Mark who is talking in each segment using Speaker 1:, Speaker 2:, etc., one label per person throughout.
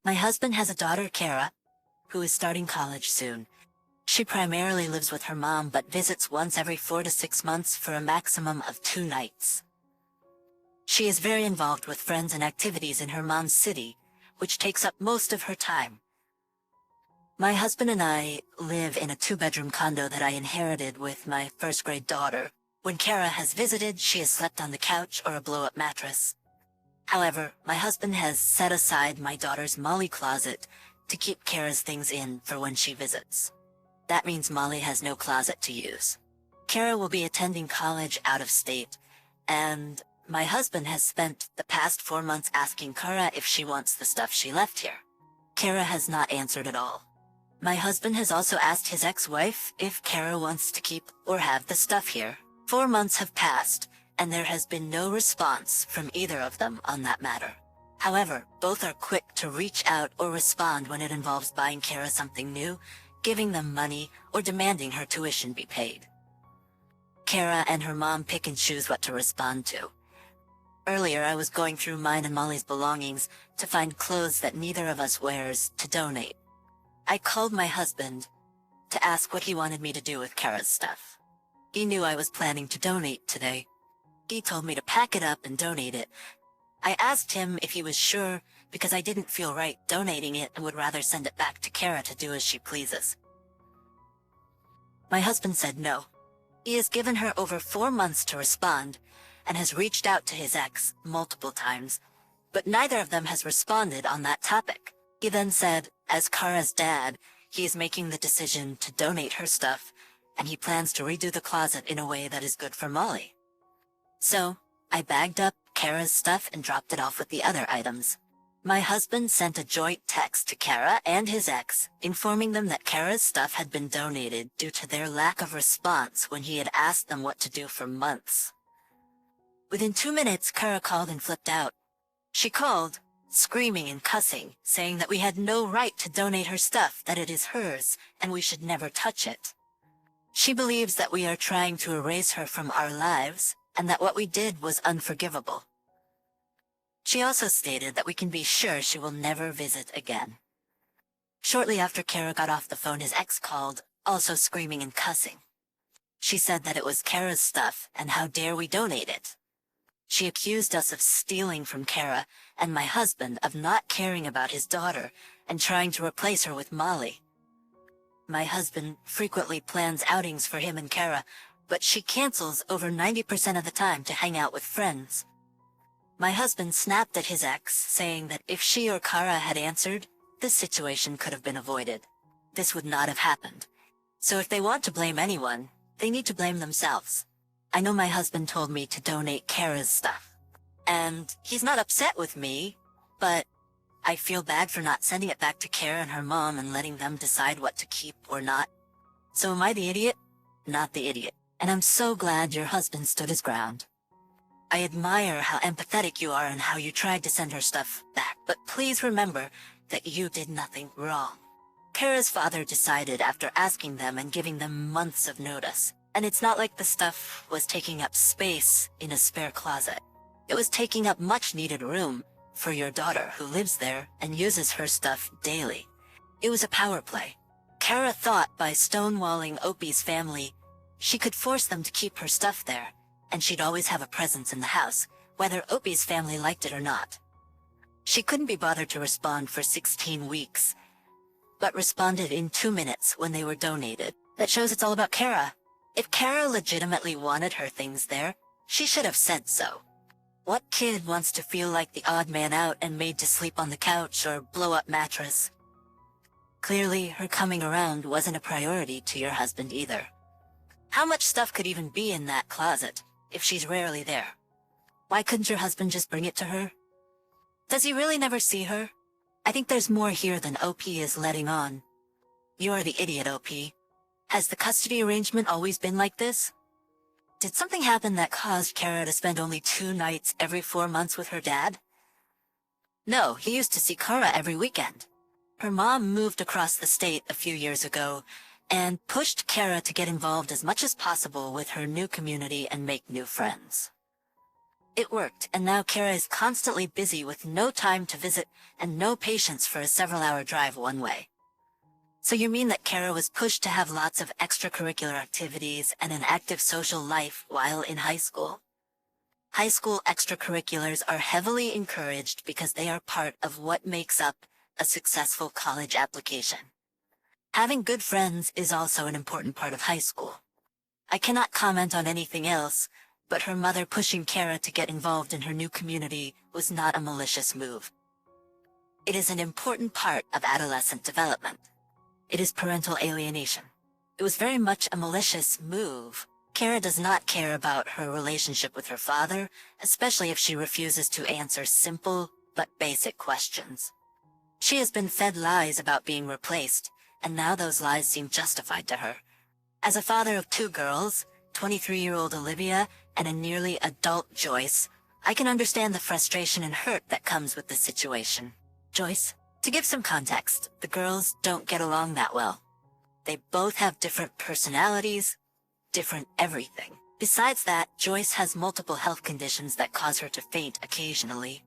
Speaker 1: My husband has a daughter, Kara, who is starting college soon. She primarily lives with her mom but visits once every 4 to 6 months for a maximum of 2 nights. She is very involved with friends and activities in her mom's city, which takes up most of her time. My husband and I live in a 2-bedroom condo that I inherited with my first-grade daughter. When Kara has visited, she has slept on the couch or a blow-up mattress. However, my husband has set aside my daughter's Molly closet to keep Kara's things in for when she visits. That means Molly has no closet to use. Kara will be attending college out of state, and my husband has spent the past 4 months asking Kara if she wants the stuff she left here. Kara has not answered at all. My husband has also asked his ex-wife if Kara wants to keep or have the stuff here. 4 months have passed, and there has been no response from either of them on that matter. However, both are quick to reach out or respond when it involves buying Kara something new, giving them money, or demanding her tuition be paid. Kara and her mom pick and choose what to respond to. Earlier, I was going through mine and Molly's belongings to find clothes that neither of us wears to donate. I called my husband to ask what he wanted me to do with Kara's stuff. He knew I was planning to donate today. He told me to pack it up and donate it. I asked him if he was sure because I didn't feel right donating it and would rather send it back to Kara to do as she pleases. My husband said no. He has given her over 4 months to respond and has reached out to his ex multiple times, but neither of them has responded on that topic. He then said, as Kara's dad, he is making the decision to donate her stuff, and he plans to redo the closet in a way that is good for Molly. So, I bagged up Kara's stuff and dropped it off with the other items. My husband sent a joint text to Kara and his ex, informing them that Kara's stuff had been donated due to their lack of response when he had asked them what to do for months. Within 2 minutes, Kara called and flipped out. She called, screaming and cussing, saying that we had no right to donate her stuff, that it is hers, and we should never touch it. She believes that we are trying to erase her from our lives, and that what we did was unforgivable. She also stated that we can be sure she will never visit again. Shortly after Kara got off the phone, his ex called, also screaming and cussing. She said that it was Kara's stuff, and how dare we donate it. She accused us of stealing from Kara and my husband of not caring about his daughter and trying to replace her with Molly. My husband frequently plans outings for him and Kara, but she cancels over 90% of the time to hang out with friends. My husband snapped at his ex, saying that if she or Kara had answered, this situation could have been avoided. This would not have happened. So if they want to blame anyone, they need to blame themselves. I know my husband told me to donate Kara's stuff. And he's not upset with me, but I feel bad for not sending it back to Kara and her mom and letting them decide what to keep or not. So am I the idiot? Not the idiot. And I'm so glad your husband stood his ground. I admire how empathetic you are and how you tried to send her stuff back, but please remember that you did nothing wrong. Kara's father decided after asking them and giving them months of notice. And it's not like the stuff was taking up space in a spare closet. It was taking up much-needed room for your daughter who lives there and uses her stuff daily. It was a power play. Kara thought by stonewalling Opie's family, she could force them to keep her stuff there, and she'd always have a presence in the house, whether Opie's family liked it or not. She couldn't be bothered to respond for 16 weeks, but responded in 2 minutes when they were donated. That shows it's all about Kara. If Kara legitimately wanted her things there, she should have said so. What kid wants to feel like the odd man out and made to sleep on the couch or blow-up mattress? Clearly, her coming around wasn't a priority to your husband either. How much stuff could even be in that closet, if she's rarely there? Why couldn't your husband just bring it to her? Does he really never see her? I think there's more here than OP is letting on. You're the idiot, OP. Has the custody arrangement always been like this? Did something happen that caused Kara to spend only 2 nights every 4 months with her dad? No, he used to see Kara every weekend. Her mom moved across the state a few years ago and pushed Kara to get involved as much as possible with her new community and make new friends. It worked, and now Kara is constantly busy with no time to visit and no patience for a several-hour drive one way. So you mean that Kara was pushed to have lots of extracurricular activities and an active social life while in high school? High school extracurriculars are heavily encouraged because they are part of what makes up a successful college application. Having good friends is also an important part of high school. I cannot comment on anything else, but her mother pushing Kara to get involved in her new community was not a malicious move. It is an important part of adolescent development. It is parental alienation. It was very much a malicious move. Kara does not care about her relationship with her father, especially if she refuses to answer simple but basic questions. She has been fed lies about being replaced, and now those lies seem justified to her. As a father of two girls, 23-year-old Olivia and a nearly adult Joyce, I can understand the frustration and hurt that comes with this situation. Joyce? To give some context, the girls don't get along that well. They both have different personalities, different everything. Besides that, Joyce has multiple health conditions that cause her to faint occasionally.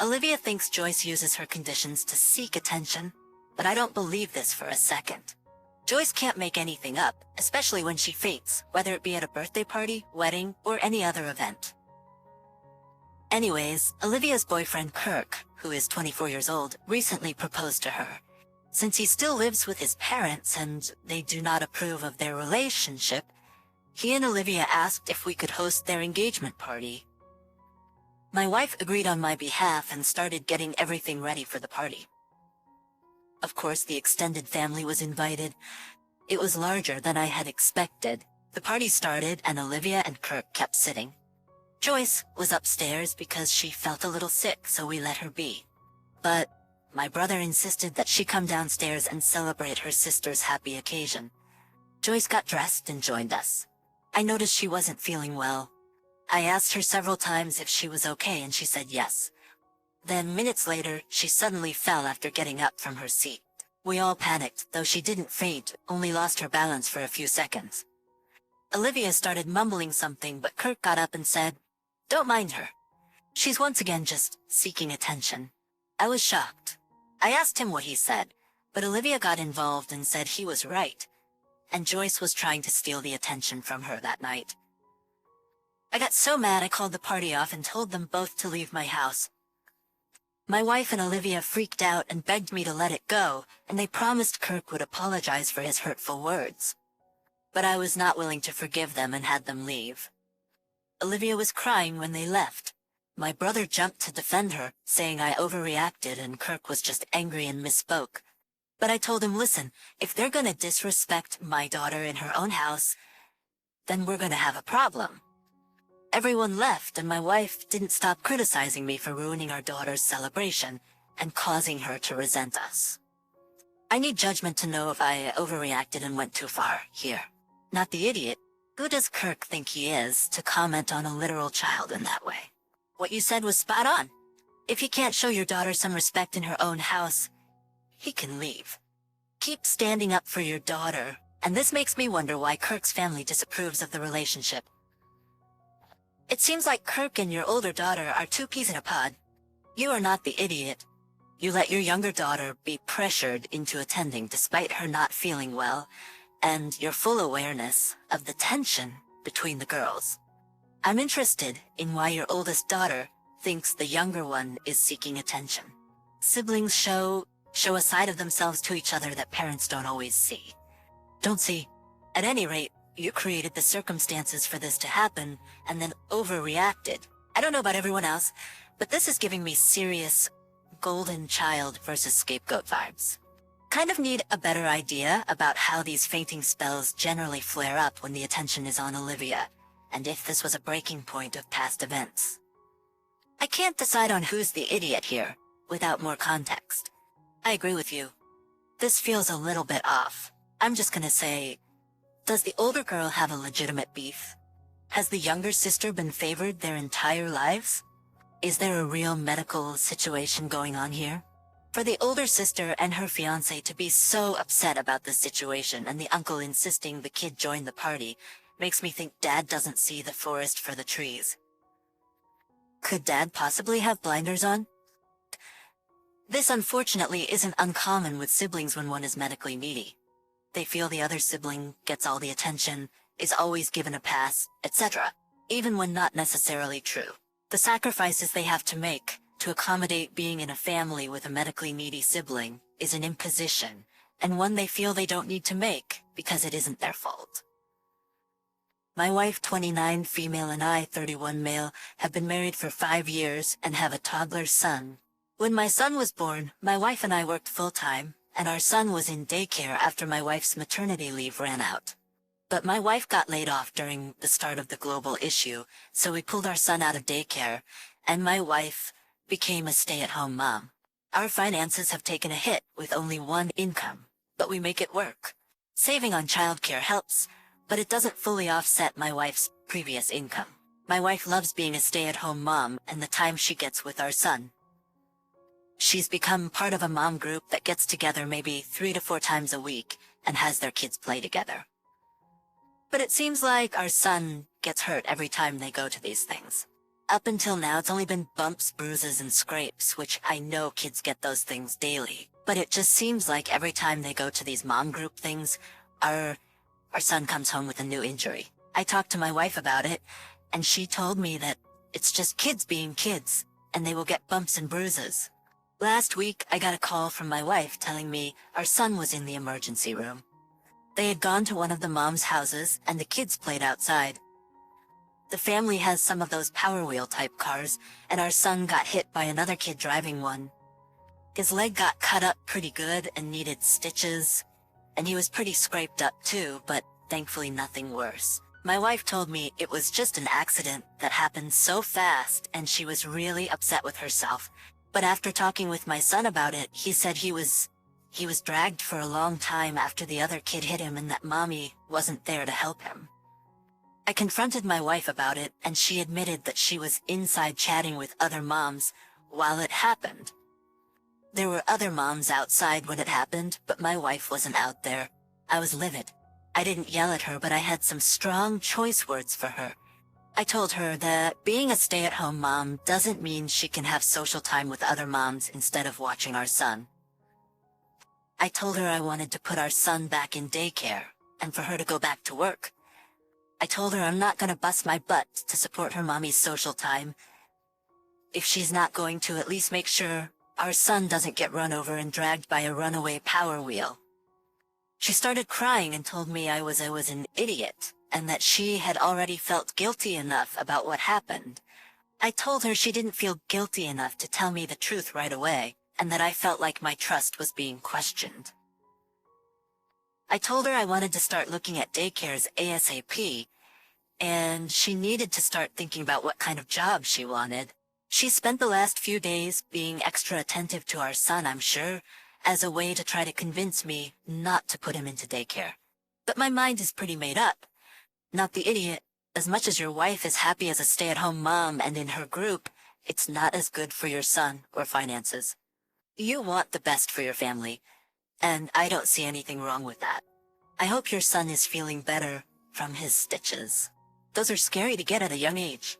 Speaker 1: Olivia thinks Joyce uses her conditions to seek attention, but I don't believe this for a second. Joyce can't make anything up, especially when she faints, whether it be at a birthday party, wedding, or any other event. Anyways, Olivia's boyfriend Kirk, who is 24 years old, recently proposed to her. Since he still lives with his parents and they do not approve of their relationship, he and Olivia asked if we could host their engagement party. My wife agreed on my behalf and started getting everything ready for the party. Of course, the extended family was invited. It was larger than I had expected. The party started and Olivia and Kirk kept sitting. Joyce was upstairs because she felt a little sick, so we let her be. But my brother insisted that she come downstairs and celebrate her sister's happy occasion. Joyce got dressed and joined us. I noticed she wasn't feeling well. I asked her several times if she was okay and she said yes. Then minutes later, she suddenly fell after getting up from her seat. We all panicked, though she didn't faint, only lost her balance for a few seconds. Olivia started mumbling something, but Kirk got up and said, "Don't mind her. She's once again just seeking attention." I was shocked. I asked him what he said, but Olivia got involved and said he was right, and Joyce was trying to steal the attention from her that night. I got so mad I called the party off and told them both to leave my house. My wife and Olivia freaked out and begged me to let it go, and they promised Kirk would apologize for his hurtful words. But I was not willing to forgive them and had them leave. Olivia was crying when they left. My brother jumped to defend her, saying I overreacted and Kirk was just angry and misspoke. But I told him, listen, if they're gonna disrespect my daughter in her own house, then we're gonna have a problem. Everyone left and my wife didn't stop criticizing me for ruining our daughter's celebration and causing her to resent us. I need judgment to know if I overreacted and went too far here. Not the idiot. Who does Kirk think he is to comment on a literal child in that way? What you said was spot on. If he can't show your daughter some respect in her own house, he can leave. Keep standing up for your daughter, and this makes me wonder why Kirk's family disapproves of the relationship. It seems like Kirk and your older daughter are two peas in a pod. You are not the idiot. You let your younger daughter be pressured into attending despite her not feeling well, and your full awareness of the tension between the girls. I'm interested in why your oldest daughter thinks the younger one is seeking attention. Siblings show a side of themselves to each other that parents don't always see. Don't see. At any rate, you created the circumstances for this to happen and then overreacted. I don't know about everyone else, but this is giving me serious golden child versus scapegoat vibes. Kind of need a better idea about how these fainting spells generally flare up when the attention is on Olivia, and if this was a breaking point of past events. I can't decide on who's the idiot here, without more context. I agree with you. This feels a little bit off. I'm just gonna say, does the older girl have a legitimate beef? Has the younger sister been favored their entire lives? Is there a real medical situation going on here? For the older sister and her fiancé to be so upset about this situation and the uncle insisting the kid join the party makes me think Dad doesn't see the forest for the trees. Could dad possibly have blinders on? This unfortunately isn't uncommon with siblings when one is medically needy. They feel the other sibling gets all the attention, is always given a pass, etc., even when not necessarily true. The sacrifices they have to make to accommodate being in a family with a medically needy sibling is an imposition, and one they feel they don't need to make because it isn't their fault. My wife, 29 female, and I, 31 male, have been married for 5 years and have a toddler son. When my son was born, my wife and I worked full-time, and our son was in daycare after my wife's maternity leave ran out. But my wife got laid off during the start of the global issue, so we pulled our son out of daycare, and my wife became a stay-at-home mom. Our finances have taken a hit with only one income, but we make it work. Saving on childcare helps, but it doesn't fully offset my wife's previous income. My wife loves being a stay-at-home mom and the time she gets with our son. She's become part of a mom group that gets together maybe 3 to 4 times a week and has their kids play together. But it seems like our son gets hurt every time they go to these things. Up until now, it's only been bumps, bruises, and scrapes, which I know kids get those things daily. But it just seems like every time they go to these mom group things, our son comes home with a new injury. I talked to my wife about it, and she told me that it's just kids being kids, and they will get bumps and bruises. Last week, I got a call from my wife telling me our son was in the emergency room. They had gone to one of the mom's houses, and the kids played outside. The family has some of those Power Wheel type cars, and our son got hit by another kid driving one. His leg got cut up pretty good and needed stitches, and he was pretty scraped up too, but thankfully nothing worse. My wife told me it was just an accident that happened so fast, and she was really upset with herself. But after talking with my son about it, he said he was dragged for a long time after the other kid hit him and that mommy wasn't there to help him. I confronted my wife about it, and she admitted that she was inside chatting with other moms while it happened. There were other moms outside when it happened, but my wife wasn't out there. I was livid. I didn't yell at her, but I had some strong choice words for her. I told her that being a stay-at-home mom doesn't mean she can have social time with other moms instead of watching our son. I told her I wanted to put our son back in daycare, and for her to go back to work. I told her I'm not gonna bust my butt to support her mommy's social time if she's not going to at least make sure our son doesn't get run over and dragged by a runaway Power Wheel. She started crying and told me I was an idiot, and that she had already felt guilty enough about what happened. I told her she didn't feel guilty enough to tell me the truth right away, and that I felt like my trust was being questioned. I told her I wanted to start looking at daycares ASAP, and she needed to start thinking about what kind of job she wanted. She spent the last few days being extra attentive to our son, I'm sure, as a way to try to convince me not to put him into daycare. But my mind is pretty made up. Not the idiot. As much as your wife is happy as a stay-at-home mom and in her group, it's not as good for your son or finances. You want the best for your family, and I don't see anything wrong with that. I hope your son is feeling better from his stitches. Those are scary to get at a young age.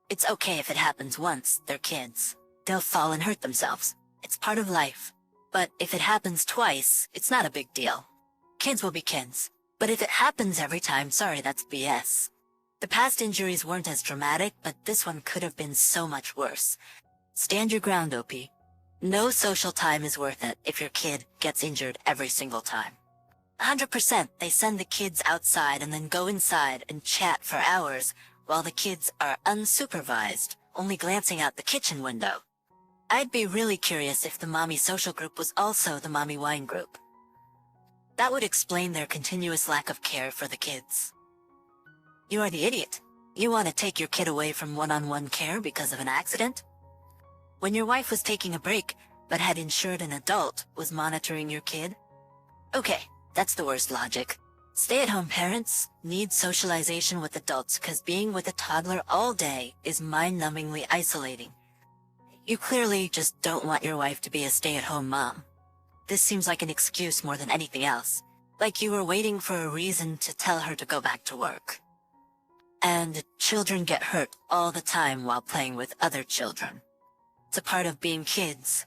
Speaker 1: It's okay if it happens once, they're kids. They'll fall and hurt themselves. It's part of life. But if it happens twice, it's not a big deal. Kids will be kids. But if it happens every time, sorry, that's BS. The past injuries weren't as dramatic, but this one could have been so much worse. Stand your ground, OP. No social time is worth it if your kid gets injured every single time. 100% they send the kids outside and then go inside and chat for hours while the kids are unsupervised, only glancing out the kitchen window. I'd be really curious if the mommy social group was also the mommy wine group. That would explain their continuous lack of care for the kids. You are the idiot. You want to take your kid away from one-on-one care because of an accident? When your wife was taking a break, but had insured an adult was monitoring your kid? Okay, that's the worst logic. Stay-at-home parents need socialization with adults because being with a toddler all day is mind-numbingly isolating. You clearly just don't want your wife to be a stay-at-home mom. This seems like an excuse more than anything else. Like you were waiting for a reason to tell her to go back to work. And children get hurt all the time while playing with other children. It's a part of being kids,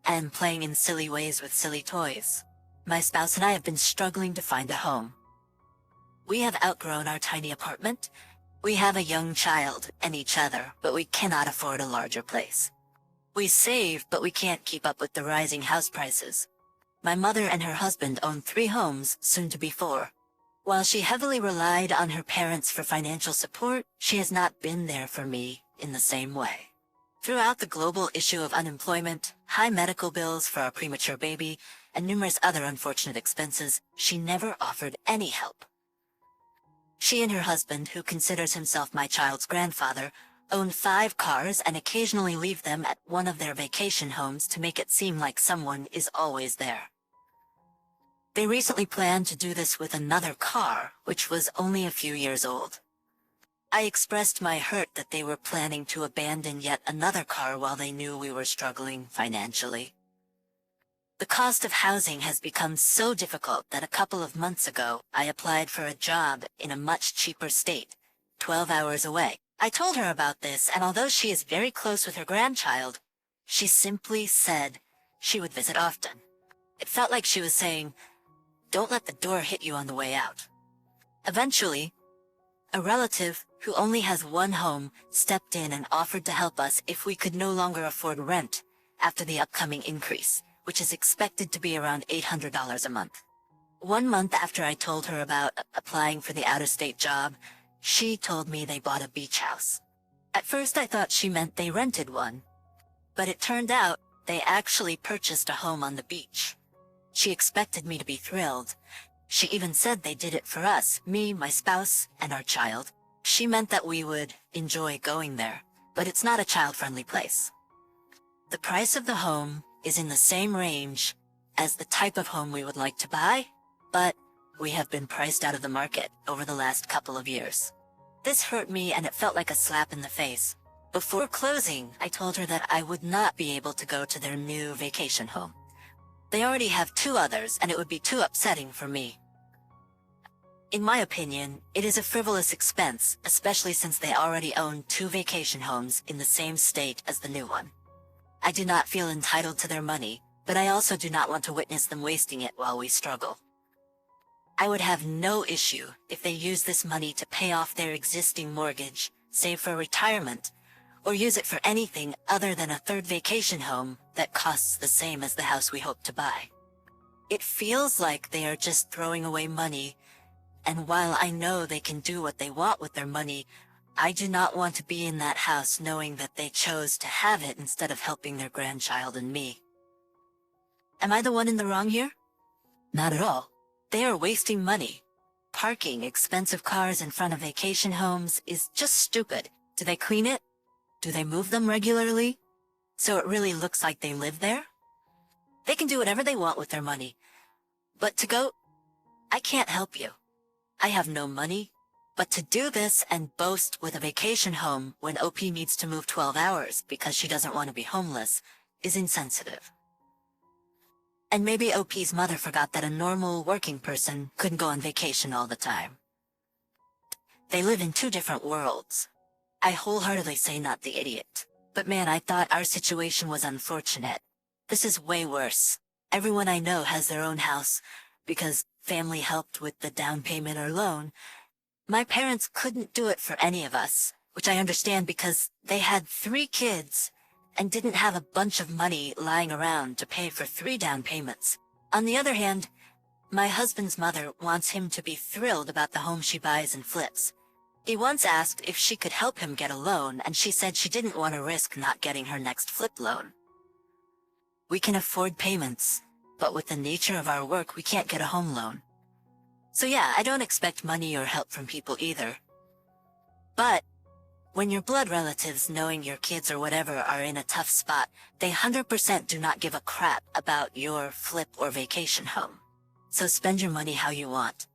Speaker 1: and playing in silly ways with silly toys. My spouse and I have been struggling to find a home. We have outgrown our tiny apartment. We have a young child and each other, but we cannot afford a larger place. We save, but we can't keep up with the rising house prices. My mother and her husband own 3 homes, soon to be 4. While she heavily relied on her parents for financial support, she has not been there for me in the same way. Throughout the global issue of unemployment, high medical bills for our premature baby, and numerous other unfortunate expenses, she never offered any help. She and her husband, who considers himself my child's grandfather, own 5 cars and occasionally leave them at one of their vacation homes to make it seem like someone is always there. They recently planned to do this with another car, which was only a few years old. I expressed my hurt that they were planning to abandon yet another car while they knew we were struggling financially. The cost of housing has become so difficult that a couple of months ago, I applied for a job in a much cheaper state, 12 hours away. I told her about this, and although she is very close with her grandchild, she simply said she would visit often. It felt like she was saying, "Don't let the door hit you on the way out." Eventually, a relative who only has one home stepped in and offered to help us if we could no longer afford rent after the upcoming increase, which is expected to be around $800 a month. 1 month after I told her about applying for the out-of-state job, she told me they bought a beach house. At first I thought she meant they rented one, but it turned out they actually purchased a home on the beach. She expected me to be thrilled. She even said they did it for us, me, my spouse, and our child. She meant that we would enjoy going there, but it's not a child-friendly place. The price of the home is in the same range as the type of home we would like to buy, but we have been priced out of the market over the last couple of years. This hurt me and it felt like a slap in the face. Before closing, I told her that I would not be able to go to their new vacation home. They already have 2 others and it would be too upsetting for me. In my opinion, it is a frivolous expense, especially since they already own 2 vacation homes in the same state as the new one. I do not feel entitled to their money, but I also do not want to witness them wasting it while we struggle. I would have no issue if they use this money to pay off their existing mortgage, save for retirement, or use it for anything other than a 3rd vacation home that costs the same as the house we hope to buy. It feels like they are just throwing away money, and while I know they can do what they want with their money, I do not want to be in that house knowing that they chose to have it instead of helping their grandchild and me. Am I the one in the wrong here? Not at all. They are wasting money. Parking expensive cars in front of vacation homes is just stupid. Do they clean it? Do they move them regularly? So it really looks like they live there? They can do whatever they want with their money. But to go, I can't help you. I have no money. But to do this and boast with a vacation home when OP needs to move 12 hours because she doesn't want to be homeless is insensitive. And maybe OP's mother forgot that a normal working person couldn't go on vacation all the time. They live in 2 different worlds. I wholeheartedly say not the idiot. But man, I thought our situation was unfortunate. This is way worse. Everyone I know has their own house because family helped with the down payment or loan. My parents couldn't do it for any of us, which I understand because they had 3 kids and didn't have a bunch of money lying around to pay for 3 down payments. On the other hand, my husband's mother wants him to be thrilled about the home she buys and flips. He once asked if she could help him get a loan, and she said she didn't want to risk not getting her next flip loan. We can afford payments, but with the nature of our work, we can't get a home loan. So yeah, I don't expect money or help from people either. But when your blood relatives, knowing your kids or whatever, are in a tough spot, they 100% do not give a crap about your flip or vacation home. So spend your money how you want.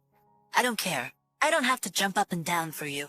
Speaker 1: I don't care. I don't have to jump up and down for you.